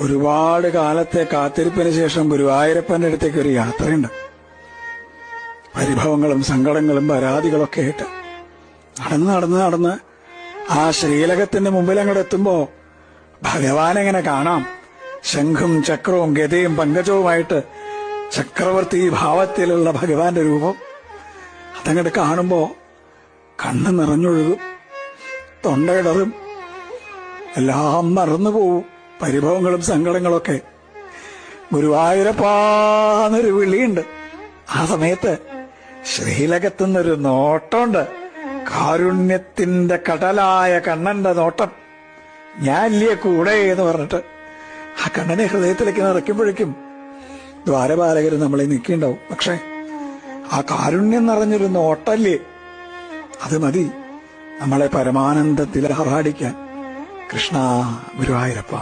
ഒരുപാട് കാലത്തെ കാത്തിരിപ്പിന് ശേഷം ഗുരുവായൂരപ്പന്റെ അടുത്തേക്ക് ഒരു യാത്രയുണ്ട്. പരിഭവങ്ങളും സങ്കടങ്ങളും പരാതികളൊക്കെ ആയിട്ട് നടന്ന് ആ ശ്രീലകത്തിന്റെ മുമ്പിൽ അങ്ങോട്ട് എത്തുമ്പോ ഭഗവാനെങ്ങനെ കാണാം. ശംഖും ചക്രവും ഗതയും പങ്കജവുമായിട്ട് ചക്രവർത്തി ഭാവത്തിലുള്ള ഭഗവാന്റെ രൂപം അതങ്ങോട്ട് കാണുമ്പോ കണ്ണ് നിറഞ്ഞൊഴുകും, തൊണ്ടയിടറും, എല്ലാം മറന്നുപോവും, പരിഭവങ്ങളും സങ്കടങ്ങളൊക്കെ. ഗുരുവായൂരപ്പാന്നൊരു വിളിയുണ്ട്. ആ സമയത്ത് ശ്രീലകത്തുനിന്നൊരു നോട്ടമുണ്ട്, കാരുണ്യത്തിന്റെ കടലായ കണ്ണന്റെ നോട്ടം. ഞാനില്ലേ കൂടെ എന്ന് പറഞ്ഞിട്ട് ആ കണ്ണനെ ഹൃദയത്തിലേക്ക് നിറയ്ക്കുമ്പോഴേക്കും ദ്വാരപാലകർ നമ്മളെ നിൽക്കിണ്ടാവും. പക്ഷെ ആ കാരുണ്യം നിറഞ്ഞൊരു നോട്ടല്ലേ, അത് മതി നമ്മളെ പരമാനന്ദത്തിൽ ആറാടിക്കാൻ. കൃഷ്ണ ഗുരുവായൂരപ്പ.